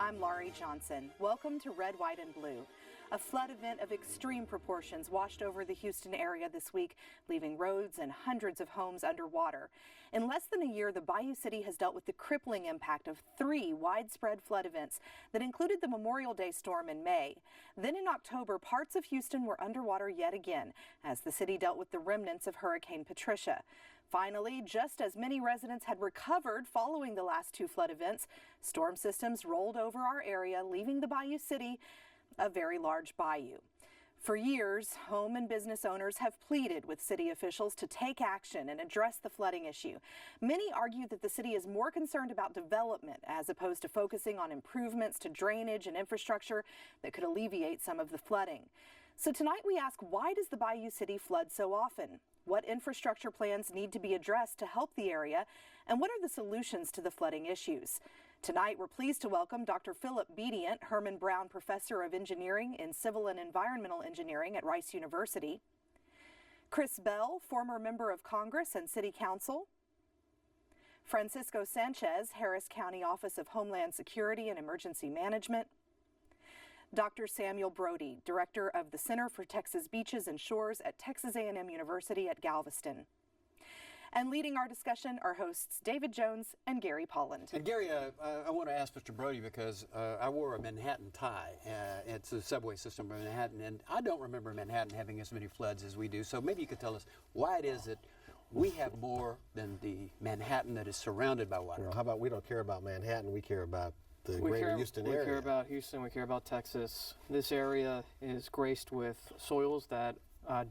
I'm Laurie Johnson. Welcome to Red, White, and Blue. A flood event of extreme proportions washed over the Houston area this week, leaving roads and hundreds of homes underwater. In less than a year, the Bayou City has dealt with the crippling impact of 3 widespread flood events that included the Memorial Day storm in May. Then in October, parts of Houston were underwater yet again as the city dealt with the remnants of Hurricane Patricia. Finally, just as many residents had recovered following the last 2 flood events, storm systems rolled over our area, leaving the Bayou City a very large bayou. For years, home and business owners have pleaded with city officials to take action and address the flooding issue. Many argue that the city is more concerned about development as opposed to focusing on improvements to drainage and infrastructure that could alleviate some of the flooding. So tonight we ask, why does the Bayou City flood so often? What infrastructure plans need to be addressed to help the area? And what are the solutions to the flooding issues? Tonight, we're pleased to welcome Dr. Philip Bedient, Herman Brown Professor of Engineering in Civil and Environmental Engineering at Rice University; Chris Bell, former member of Congress and City Council; Francisco Sanchez, Harris County Office of Homeland Security and Emergency Management; Dr. Samuel Brody, Director of the Center for Texas Beaches and Shores at Texas A&M University at Galveston. And leading our discussion are hosts David Jones and Gary Polland. And Gary, I want to ask Mr. Brody because I wore a Manhattan tie. It's a subway system in Manhattan, and I don't remember Manhattan having as many floods as we do. So maybe you could tell us why it is that we have more than the Manhattan that is surrounded by water. Well, how about we don't care about Manhattan, we care about the greater Houston area. We care about Houston, we care about Texas. This area is graced with soils that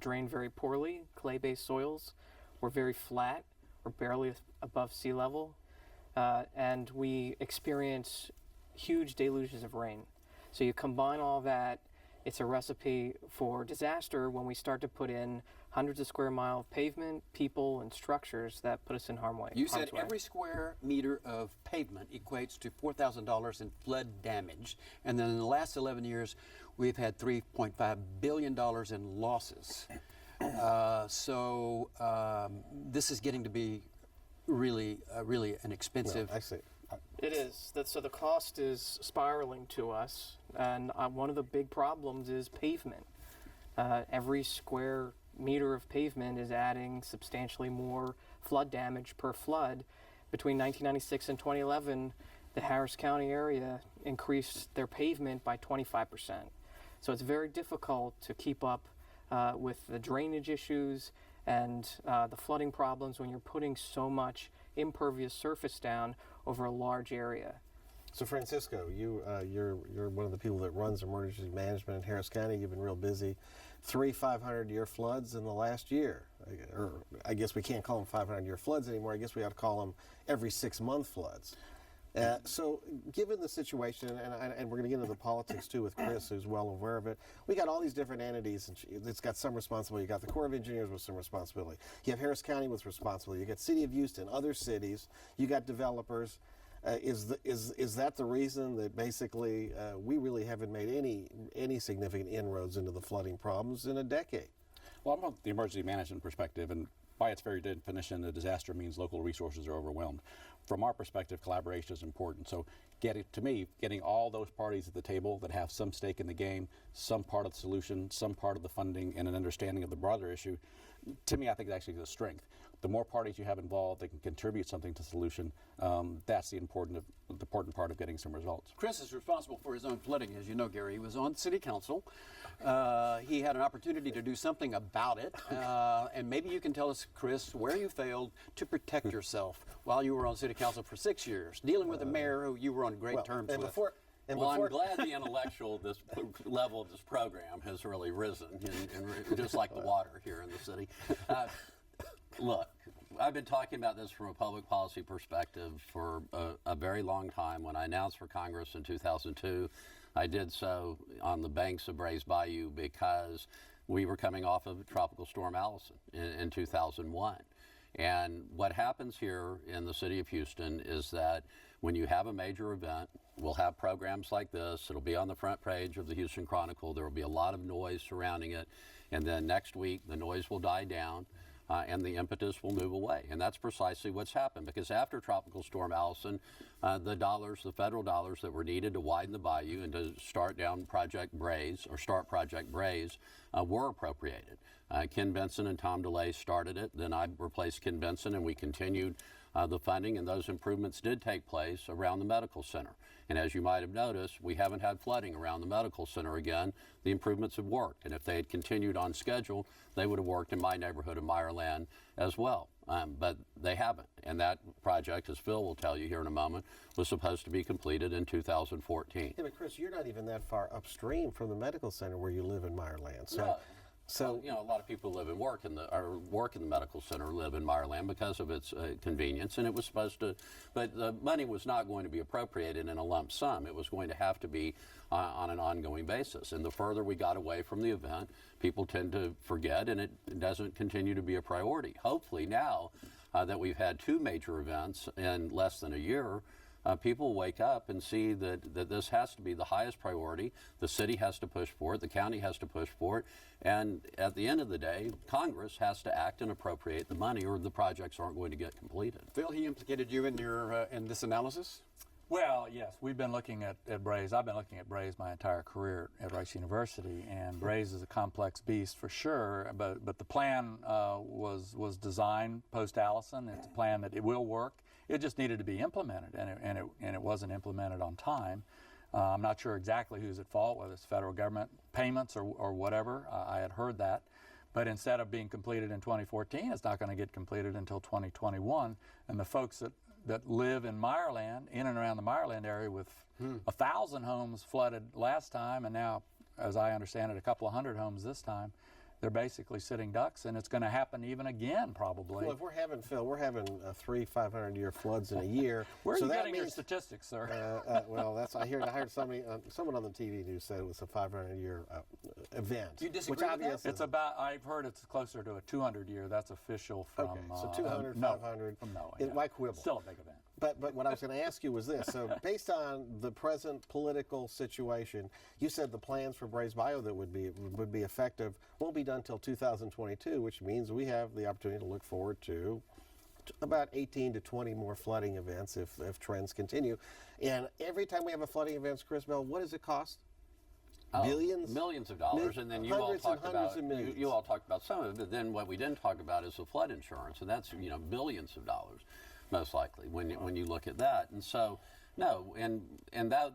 drain very poorly, clay-based soils. We're very flat, we're barely above sea level, and we experience huge deluges of rain. So you combine all that, it's a recipe for disaster when we start to put in hundreds of square miles of pavement, people, and structures that put us in harm's way. You said every square meter of pavement equates to $4,000 in flood damage, and then in the last 11 years, we've had $3.5 billion in losses. So this is getting to be really an expensive. No, I see. It is. So the cost is spiraling to us, and one of the big problems is pavement. Every square meter of pavement is adding substantially more flood damage per flood. Between 1996 and 2011, the Harris County area increased their pavement by 25%. So it's very difficult to keep up with the drainage issues and the flooding problems when you're putting so much impervious surface down over a large area. So Francisco, you're one of the people that runs emergency management in Harris County. You've been real busy. 3 500-year floods in the last year. Or I guess we can't call them 500-year floods anymore. I guess we ought to call them every 6-month floods. So given the situation, and we're going to get into the politics too with Chris, who's well aware of it, we got all these different entities, and it's got some responsibility. You got the Corps of Engineers with some responsibility. You have Harris County with responsibility. You got City of Houston, other cities. You got developers. Is that the reason that basically we really haven't made any significant inroads into the flooding problems in a decade? Well, I'm on the emergency management perspective, and by its very definition, a disaster means local resources are overwhelmed. From our perspective, collaboration is important. So getting all those parties at the table that have some stake in the game, some part of the solution, some part of the funding, and an understanding of the broader issue, to me, I think it's actually the strength. The more parties you have involved that can contribute something to the solution, that's the important part of getting some results. Chris is responsible for his own flooding, as you know, Gary. He was on City Council. He had an opportunity to do something about it. And maybe you can tell us, Chris, where you failed to protect yourself while you were on City Council for 6 years, dealing with a mayor who you were on great terms with. Well, I'm glad the intellectual level of this program has really risen, and just like the water here in the city. Look, I've been talking about this from a public policy perspective for a very long time. When I announced for Congress in 2002, I did so on the banks of Brays Bayou because we were coming off of Tropical Storm Allison in 2001. And what happens here in the city of Houston is that when you have a major event, we'll have programs like this. It'll be on the front page of the Houston Chronicle. There will be a lot of noise surrounding it. And then next week, the noise will die down. and the impetus will move away. And that's precisely what's happened, because after Tropical Storm Allison, the federal dollars that were needed to widen the bayou and to start Project Braze were appropriated. Ken Benson and Tom DeLay started it. Then I replaced Ken Benson, and we continued the funding, and those improvements did take place around the medical center. And as you might have noticed, we haven't had flooding around the medical center again. The improvements have worked, and if they had continued on schedule, they would have worked in my neighborhood of Meyerland as well. But they haven't, and that project, as Phil will tell you here in a moment, was supposed to be completed in 2014. Yeah, but Chris, you're not even that far upstream from the medical center where you live in Meyerland. So, No. so Well, you know, a lot of people live and work in the medical center live in Meyerland because of its convenience, and it was supposed to, but the money was not going to be appropriated in a lump sum. It was going to have to be on an ongoing basis. And the further we got away from the event, people tend to forget, and it doesn't continue to be a priority. Hopefully now that we've had two major events in less than a year, people wake up and see that this has to be the highest priority. The city has to push for it. The county has to push for it. And at the end of the day, Congress has to act and appropriate the money, or the projects aren't going to get completed. Phil, he implicated you in in this analysis? Well, yes, we've been looking at Braze. I've been looking at Braze my entire career at Rice University, and Braze is a complex beast for sure. But the plan was designed post Allison. It's a plan that it will work. It just needed to be implemented, and it wasn't implemented on time. I'm not sure exactly who's at fault, whether it's federal government payments or whatever. I had heard that. But instead of being completed in 2014, it's not going to get completed until 2021. And the folks that live in Meyerland, in and around the Meyerland area, with 1,000 homes flooded last time, and now, as I understand it, a couple of hundred homes this time, they're basically sitting ducks, and it's going to happen even again, probably. well, if we're having 500-year floods in a year. Where are so you that getting your means, statistics, sir? well, I heard someone on the TV news said it was a 500-year event. You disagree which with that? obviously It's about, I've heard it's closer to a 200-year. That's official from... Okay, so 200, no, 500. From NOAA, It yeah. might quibble. Still a big event. But what I was going to ask you was this. So based on the present political situation, you said the plans for Braze Bayou that would be effective won't be done until 2022, which means we have the opportunity to look forward to about 18 to 20 more flooding events if trends continue. And every time we have a flooding event, Chris Bell, what does it cost? Billions? Millions of dollars, and then you all Hundreds talked and hundreds about of millions. you all talked about some of it, but then what we didn't talk about is the flood insurance, and that's billions of dollars, most likely when you look at that. And so no, and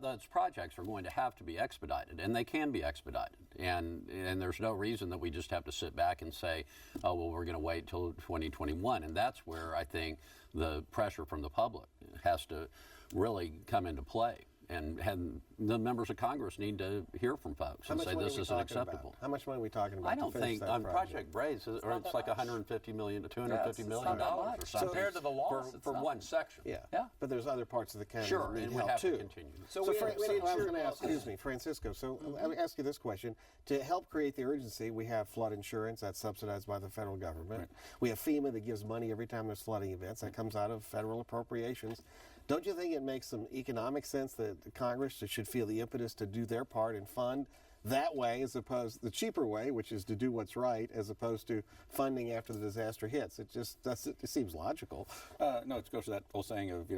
those projects are going to have to be expedited, and they can be expedited, and there's no reason that we just have to sit back and say, oh well, we're going to wait till 2021, and that's where I think the pressure from the public has to really come into play. And the members of Congress need to hear from folks and say this isn't acceptable. How much money are we talking about? I don't think on Project Braze, it's like $150 million to $250 million dollars or something. Compared to the loss, for one section. Yeah. Yeah. But there's other parts of the county Sure, that need and we help have too. to continue. So, I was going to ask, Francisco. So I would ask you this question: to help create the urgency, we have flood insurance that's subsidized by the federal government. Right. We have FEMA that gives money every time there's flooding events. That comes out of federal appropriations. Don't you think it makes some economic sense that the Congress should feel the impetus to do their part and fund that way, as opposed to the cheaper way, which is to do what's right, as opposed to funding after the disaster hits? It seems logical. No, it goes to that old saying of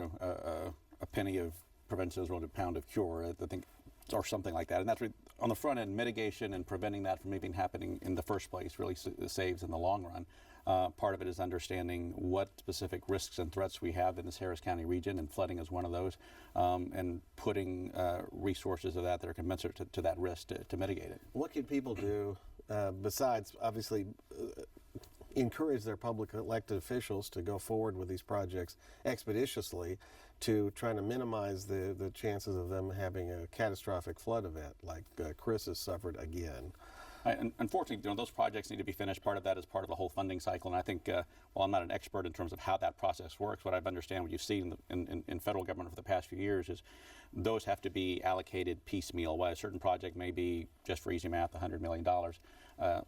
a penny of prevention is worth a pound of cure. I think, or something like that. And that's really, on the front end, mitigation and preventing that from even happening in the first place really saves in the long run. Part of it is understanding what specific risks and threats we have in this Harris County region, and flooding is one of those, and putting resources of that are commensurate to that risk to mitigate it. What can people do besides, obviously, encourage their public elected officials to go forward with these projects expeditiously to trying to minimize the chances of them having a catastrophic flood event like Chris has suffered again? Unfortunately, those projects need to be finished. Part of that is part of the whole funding cycle. And I think, while I'm not an expert in terms of how that process works, what I've understand, what you've seen in federal government for the past few years is those have to be allocated piecemeal. While a certain project may be, just for easy math, $100 million.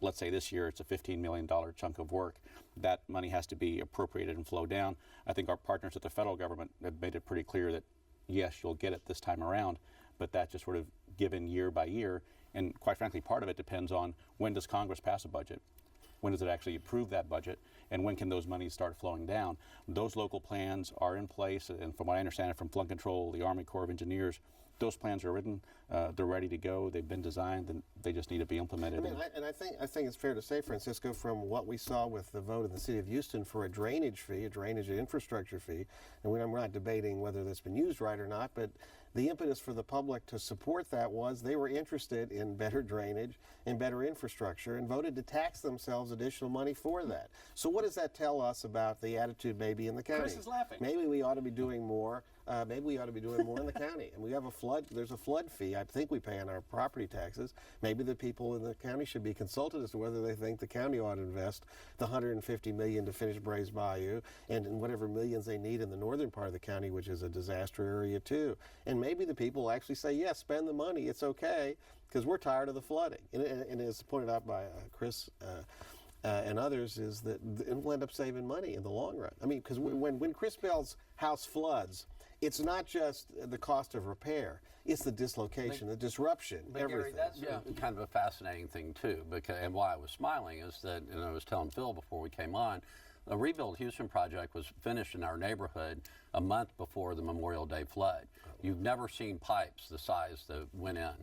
Let's say this year it's a $15 million chunk of work. That money has to be appropriated and flow down. I think our partners at the federal government have made it pretty clear that, yes, you'll get it this time around, but that's just sort of given year by year. And quite frankly, part of it depends on when does Congress pass a budget? When does it actually approve that budget? and when can those monies start flowing down. Those local plans are in place, and from what I understand it from Flood Control, the Army Corps of Engineers, those plans are written, they're ready to go, they've been designed, and they just need to be implemented. I think it's fair to say, Francisco, from what we saw with the vote in the city of Houston for a drainage fee, a drainage and infrastructure fee, and we're not debating whether that's been used right or not, but the impetus for the public to support that was they were interested in better drainage and better infrastructure and voted to tax themselves additional money for that. So what does that tell us about the attitude maybe in the county? Chris is laughing. Maybe we ought to be doing more. Maybe we ought to be doing more in the county. And we have there's a flood fee I think we pay on our property taxes. Maybe the people in the county should be consulted as to whether they think the county ought to invest the $150 million to finish Brays Bayou and whatever millions they need in the northern part of the county, which is a disaster area too. And maybe the people actually say, yes, spend the money, it's okay, because we're tired of the flooding. And as pointed out by Chris and others, is that it will end up saving money in the long run. I mean, because when Chris Bell's house floods, it's not just the cost of repair, it's the dislocation, the disruption, everything. Gary, that's kind of a fascinating thing too, because, and why I was smiling is that, and I was telling Phil before we came on, the Rebuild Houston project was finished in our neighborhood a month before the Memorial Day flood. You've never seen pipes the size that went in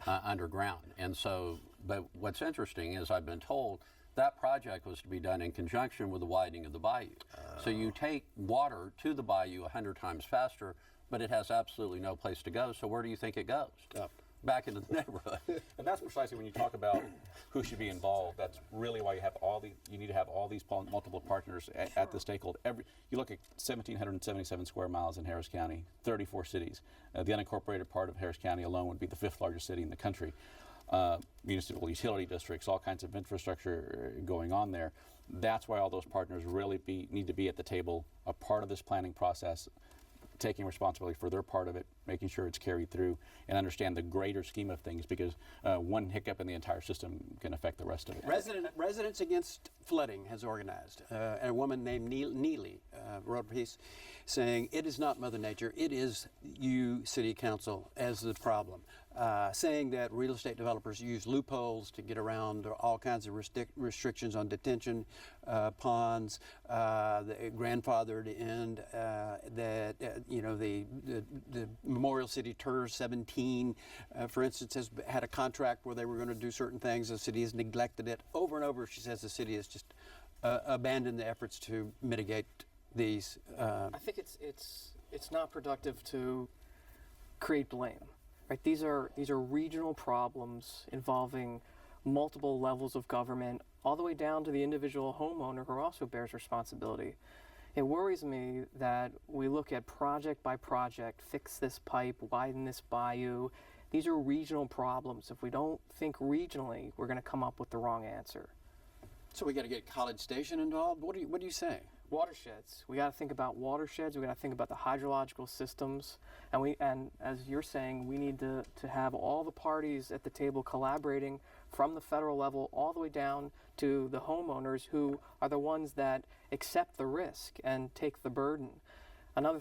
underground. And so, but what's interesting is I've been told that project was to be done in conjunction with the widening of the bayou. So you take water to the bayou 100 times faster, but it has absolutely no place to go. So where do you think it goes? Up. Back into the neighborhood. And that's precisely when you talk about who should be involved. That's really why you need to have all these multiple partners at the stakeholder. You look at 1,777 square miles in Harris County, 34 cities. The unincorporated part of Harris County alone would be the 5th largest city in the country. Municipal utility districts, all kinds of infrastructure going on there. That's why all those partners really need to be at the table, a part of this planning process, taking responsibility for their part of it, making sure it's carried through, and understand the greater scheme of things, because one hiccup in the entire system can affect the rest of it. Residents Against Flooding has organized. A woman named Neely wrote a piece saying, it is not Mother Nature, it is you, City Council, as the problem. Saying that real estate developers use loopholes to get around all kinds of restrictions on detention ponds, the grandfathered end, that the Memorial City TERS 17, for instance, has had a contract where they were going to do certain things. The city has neglected it over and over. She says the city has just abandoned the efforts to mitigate these. I think it's not productive to create blame. Right? These are regional problems involving multiple levels of government, all the way down to the individual homeowner who also bears responsibility. It worries me that we look at project by project, fix this pipe, widen this bayou. These are regional problems. If we don't think regionally, we're going to come up with the wrong answer. So we got to get College Station involved? What do you say? Watersheds. We got to think about watersheds. We got to think about the hydrological systems, and as you're saying, we need to have all the parties at the table collaborating from the federal level all the way down to the homeowners, who are the ones that accept the risk and take the burden. Another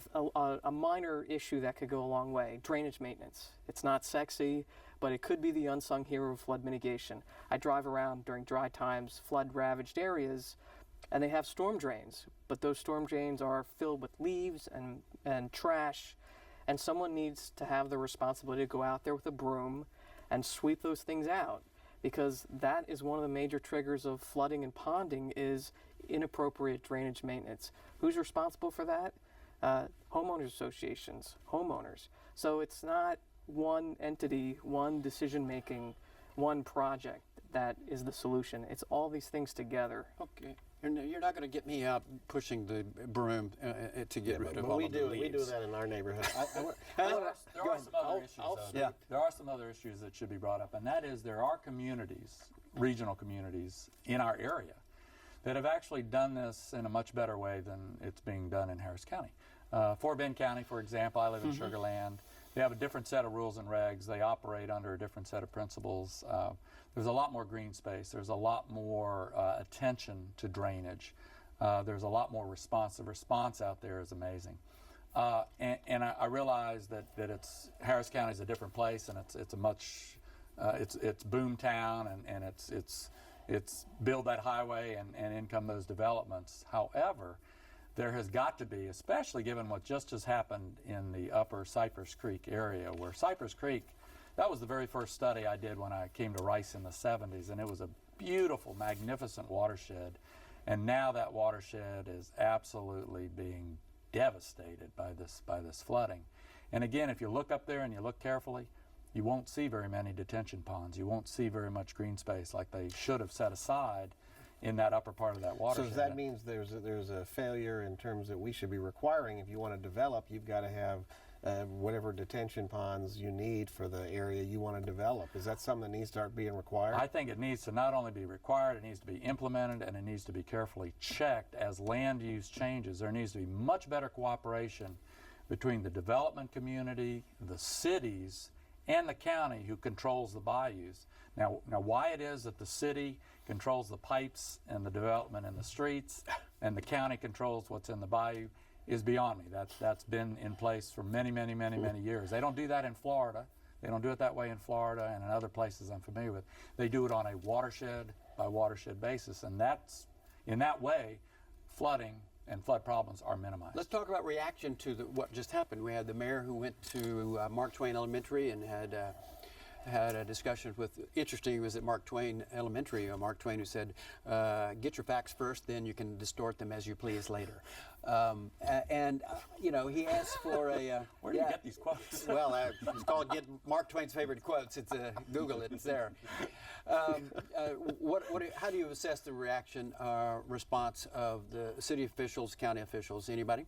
a minor issue that could go a long way: drainage maintenance. It's not sexy, but it could be the unsung hero of flood mitigation. I drive around during dry times, flood-ravaged areas, and they have storm drains, but those storm drains are filled with leaves and trash, and someone needs to have the responsibility to go out there with a broom and sweep those things out, because that is one of the major triggers of flooding and ponding is inappropriate drainage maintenance. Who's responsible for that? Homeowners associations, homeowners. So it's not one entity, one decision-making, one project that is the solution. It's all these things together. Okay. You're not going to get me out pushing the broom to get rid of all of the leaves. We do that in our neighborhood. There are some other issues. There are some other issues that should be brought up, and that is there are communities, regional communities in our area, that have actually done this in a much better way than it's being done in Harris County. Fort Bend County, for example, I live in Sugar Land. They have a different set of rules and regs. They operate under a different set of principles. There's a lot more green space. There's a lot more attention to drainage. There's a lot more response. The response out there is amazing. And I realize that it's Harris County is a different place, and it's a much it's boom town, and it's build that highway and in come those developments. However, there has got to be, especially given what just has happened in the upper Cypress Creek area, where Cypress Creek, that was the very first study I did when I came to Rice in the 70s, and it was a beautiful, magnificent watershed. And now that watershed is absolutely being devastated by this flooding. And again, if you look up there and you look carefully, you won't see very many detention ponds. You won't see very much green space like they should have set aside in that upper part of that watershed. So that means there's a failure in terms that we should be requiring, if you want to develop, you've got to have whatever detention ponds you need for the area you want to develop. Is that something that needs to start being required? I think it needs to not only be required, it needs to be implemented, and it needs to be carefully checked as land use changes. There needs to be much better cooperation between the development community, the cities, and the county who controls the bayous. Now why it is that the city controls the pipes and the development in the streets and the county controls what's in the bayou is beyond me. That's been in place for many years. They don't do that in Florida. They don't do it that way in Florida and in other places I'm familiar with. They do it on a watershed by watershed basis, and that's, in that way, flooding and flood problems are minimized. Let's talk about reaction to what just happened. We had the mayor who went to Mark Twain Elementary and had a discussion with, interesting, it was at Mark Twain Elementary, Mark Twain who said, get your facts first, then you can distort them as you please later. You know, he asked for a... Where do you get these quotes? Well, it's called Get Mark Twain's Favorite Quotes. It's Google it, it's there. How do you assess the reaction, response of the city officials, county officials? Anybody?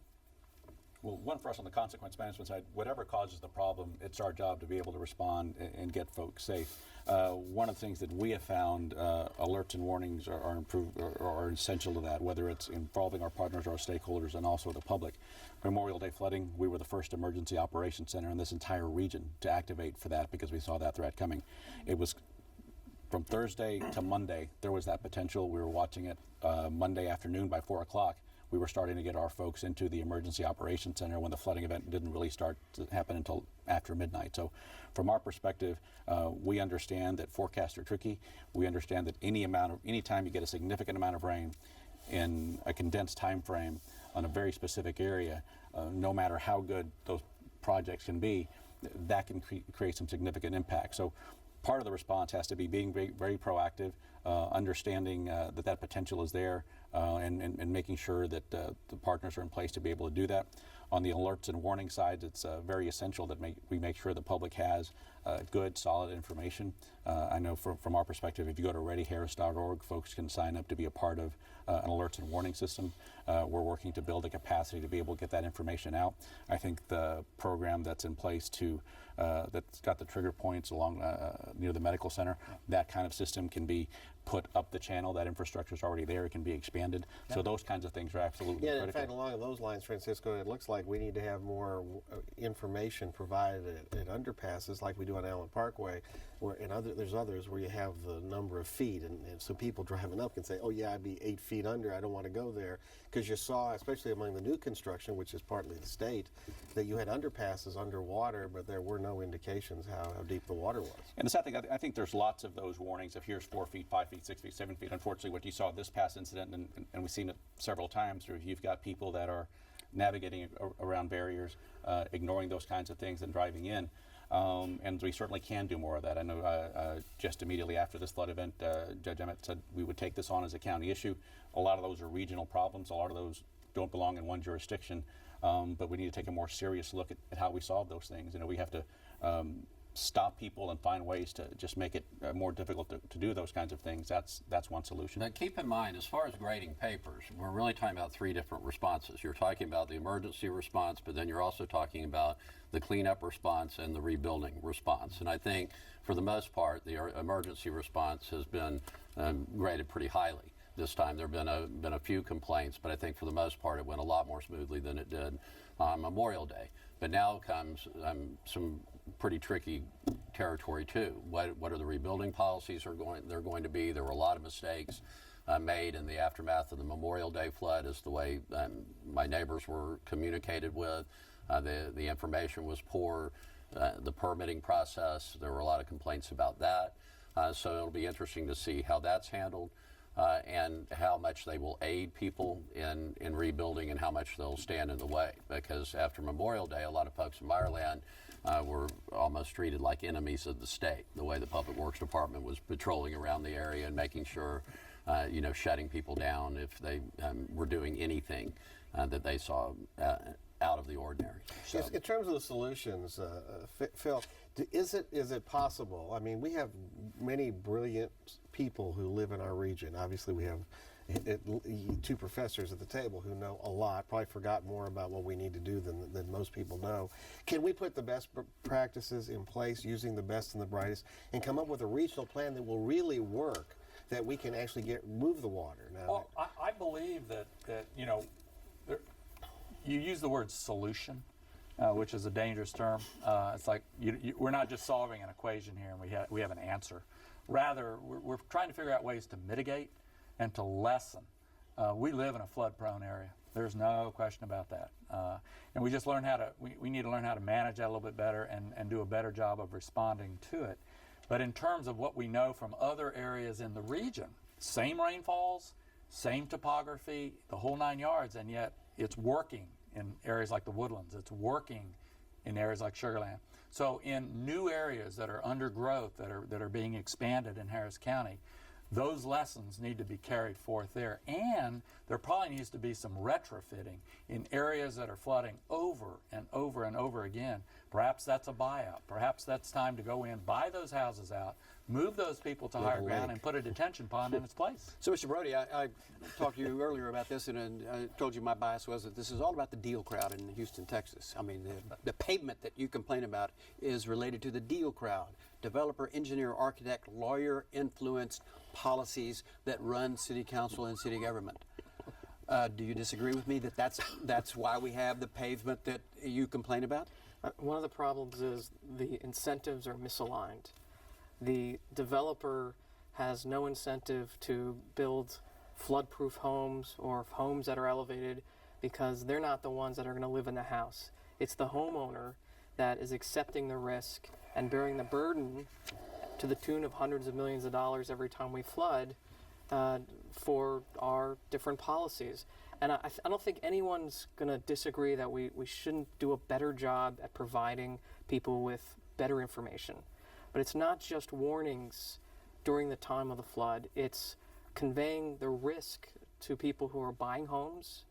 Well, one for us on the consequence management side, whatever causes the problem, it's our job to be able to respond and get folks safe. One of the things that we have found, alerts and warnings are essential to that, whether it's involving our partners, our stakeholders, and also the public. Memorial Day flooding, we were the first emergency operations center in this entire region to activate for that because we saw that threat coming. It was from Thursday to Monday, there was that potential. We were watching it Monday afternoon by 4 o'clock. We were starting to get our folks into the emergency operations center when the flooding event didn't really start to happen until after midnight. So from our perspective, we understand that forecasts are tricky. We understand that any time you get a significant amount of rain in a condensed time frame on a very specific area, no matter how good those projects can be, that can create some significant impact. So part of the response has to be being very, very proactive, understanding that potential is there, and making sure that the partners are in place to be able to do that. On the alerts and warning side, it's very essential that we make sure the public has good, solid information. I know from our perspective, if you go to readyharris.org, folks can sign up to be a part of an alerts and warning system. We're working to build a capacity to be able to get that information out. I think the program that's in place that's got the trigger points along near the medical center, that kind of system can be put up the channel. That infrastructure is already there. It can be expanded. So those kinds of things are absolutely critical. In fact, along those lines, Francisco, it looks like we need to have more information provided at underpasses like we do on Allen Parkway, where there's others where you have the number of feet, and so people driving up can say, oh yeah, I'd be 8 feet under, I don't want to go there. Because you saw, especially among the new construction, which is partly the state, that you had underpasses underwater, but there were no indications how deep the water was. And the sad thing, I think there's lots of those warnings of here's 4 feet, 5 feet, 6 feet, 7 feet. Unfortunately, what you saw this past incident, and we've seen it several times, where you've got people that are navigating around barriers, ignoring those kinds of things and driving in. And we certainly can do more of that. I know just immediately after this flood event, Judge Emmett said we would take this on as a county issue. A lot of those are regional problems. A lot of those don't belong in one jurisdiction. But we need to take a more serious look at how we solve those things. You know, we have to stop people and find ways to just make it more difficult to do those kinds of things. That's one solution. Now keep in mind, as far as grading papers, we're really talking about 3 different responses. You're talking about the emergency response, but then you're also talking about the cleanup response and the rebuilding response. And I think for the most part, the emergency response has been graded pretty highly. This time there have been a few complaints, but I think for the most part it went a lot more smoothly than it did on Memorial Day. But now comes some pretty tricky territory too. What are the rebuilding policies they're going to be? There were a lot of mistakes made in the aftermath of the Memorial Day flood, as the way my neighbors were communicated with. The information was poor. The permitting process, there were a lot of complaints about that. So it'll be interesting to see how that's handled. And how much they will aid people in rebuilding and how much they'll stand in the way. Because after Memorial Day, a lot of folks in Meyerland were almost treated like enemies of the state, the way the Public Works Department was patrolling around the area and making sure, shutting people down if they were doing anything that they saw out of the ordinary. So. In terms of the solutions, Phil, is it possible? I mean, we have many brilliant people who live in our region. Obviously, we have two professors at the table who know a lot, probably forgot more about what we need to do than most people know. Can we put the best practices in place using the best and the brightest and come up with a regional plan that will really work, that we can actually move the water? Now, well, I believe that you use the word solution, which is a dangerous term. It's like we're not just solving an equation here and we have an answer. Rather, we're trying to figure out ways to mitigate and to lessen. We live in a flood-prone area. There's no question about that. And we just we need to learn how to manage that a little bit better and do a better job of responding to it. But in terms of what we know from other areas in the region, same rainfalls, same topography, the whole 9 yards, and yet it's working in areas like the Woodlands. It's working in areas like Sugar Land. So in new areas that are undergrowth, that are being expanded in Harris County, those lessons need to be carried forth there. And there probably needs to be some retrofitting in areas that are flooding over and over and over again. Perhaps that's a buyout. Perhaps that's time to go in, buy those houses out, move those people to higher ground, and put a detention pond in its place. So, Mr. Brody, I talked to you earlier about this, and I told you my bias was that this is all about the deal crowd in Houston, Texas. I mean, the pavement that you complain about is related to the deal crowd. Developer, engineer, architect, lawyer influenced policies that run city council and city government. Do you disagree with me that that's why we have the pavement that you complain about? One of the problems is the incentives are misaligned. The developer has no incentive to build flood-proof homes or homes that are elevated because they're not the ones that are going to live in the house. It's the homeowner that is accepting the risk and bearing the burden to the tune of hundreds of millions of dollars every time we flood for our different policies. And I don't think anyone's going to disagree that we shouldn't do a better job at providing people with better information. But it's not just warnings during the time of the flood. It's conveying the risk to people who are buying homes.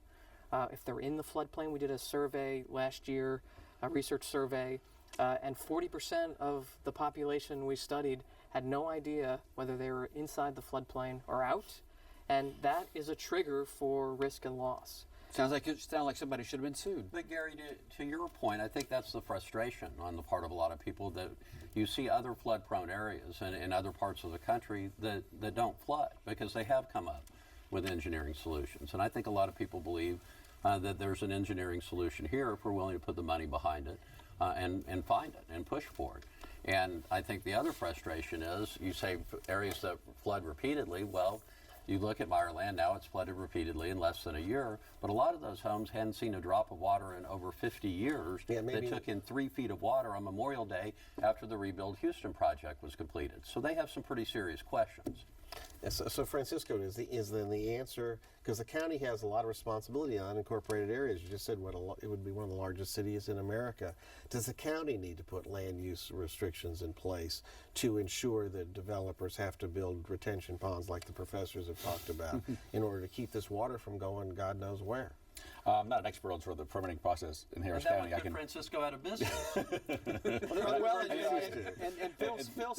If they're in the floodplain, we did a survey last year, a research survey, and 40% of the population we studied had no idea whether they were inside the floodplain or out. And that is a trigger for risk and loss. Sounds like somebody should have been sued. But Gary, to your point, I think that's the frustration on the part of a lot of people, that you see other flood-prone areas in other parts of the country that don't flood because they have come up with engineering solutions. And I think a lot of people believe that there's an engineering solution here if we're willing to put the money behind it and find it and push for it. And I think the other frustration is you say areas that flood repeatedly. Well, you look at Meyerland, now it's flooded repeatedly in less than a year, but a lot of those homes hadn't seen a drop of water in over 50 years. They took in 3 feet of water on Memorial Day after the Rebuild Houston project was completed. So they have some pretty serious questions. So Francisco, is then the answer, because the county has a lot of responsibility on unincorporated areas. You just said it would be one of the largest cities in America. Does the county need to put land use restrictions in place to ensure that developers have to build retention ponds like the professors have talked about in order to keep this water from going God knows where? I'm not an expert on sort of the permitting process in Harris County. That would put Francisco out of business. Phil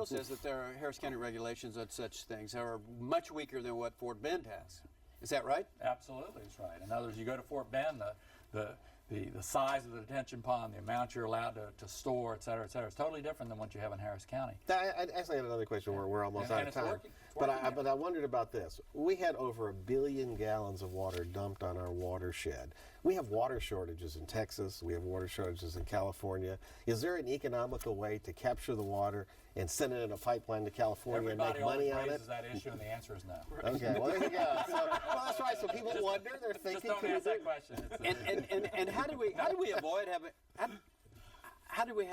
says that there are Harris County regulations on such things that are much weaker than what Fort Bend has. Is that right? Absolutely, that's right. In other words, you go to Fort Bend, the size of the detention pond, the amount you're allowed to store, et cetera, is totally different than what you have in Harris County. I actually had another question. We're almost out of time. But I wondered about this. We had over 1 billion gallons of water dumped on our watershed. We have water shortages in Texas. We have water shortages in California. Is there an economical way to capture the water and send it in a pipeline to California and make money on it? Everybody always raises that issue, and the answer is no. Okay, well, there you go. Well, that's right. So people wonder. They're thinking. Just don't ask that question. And how do we avoid having? How do we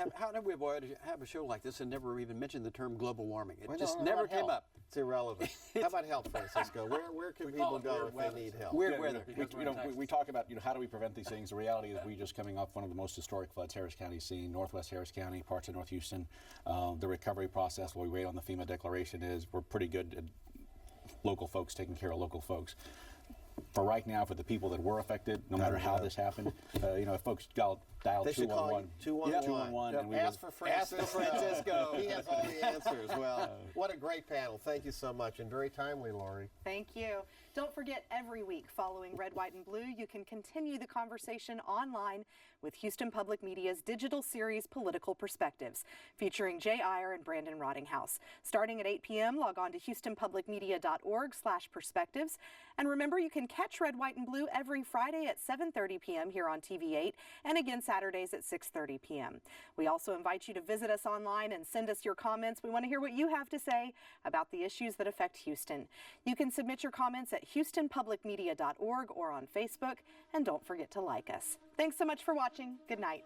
avoid have a show like this and never even mention the term global warming? It Well, just how never about came help? up. It's irrelevant. How about help, Francisco? Where can people go if they need help? Weird weather. We talk about how do we prevent these things. The reality is we just coming off one of the most historic floods Harris County's seen, Northwest Harris County, parts of North Houston. The recovery process while we wait on the FEMA declaration is we're pretty good at local folks taking care of local folks. For right now, for the people that were affected, no matter how this happened, if folks dial They should call 211. you 211. and we Ask will- for Francisco. He has all the answers. Well, what a great panel. Thank you so much, and very timely, Lori. Thank you. Don't forget, every week following Red, White, and Blue, you can continue the conversation online with Houston Public Media's digital series Political Perspectives, featuring Jay Iyer and Brandon Rottinghouse. Starting at 8 p.m., log on to houstonpublicmedia.org/perspectives. And remember, you can catch Red, White, and Blue every Friday at 7:30 p.m. here on TV8, and again Saturdays at 6:30 p.m. We also invite you to visit us online and send us your comments. We want to hear what you have to say about the issues that affect Houston. You can submit your comments at houstonpublicmedia.org or on Facebook, and don't forget to like us. Thanks so much for watching. Good night.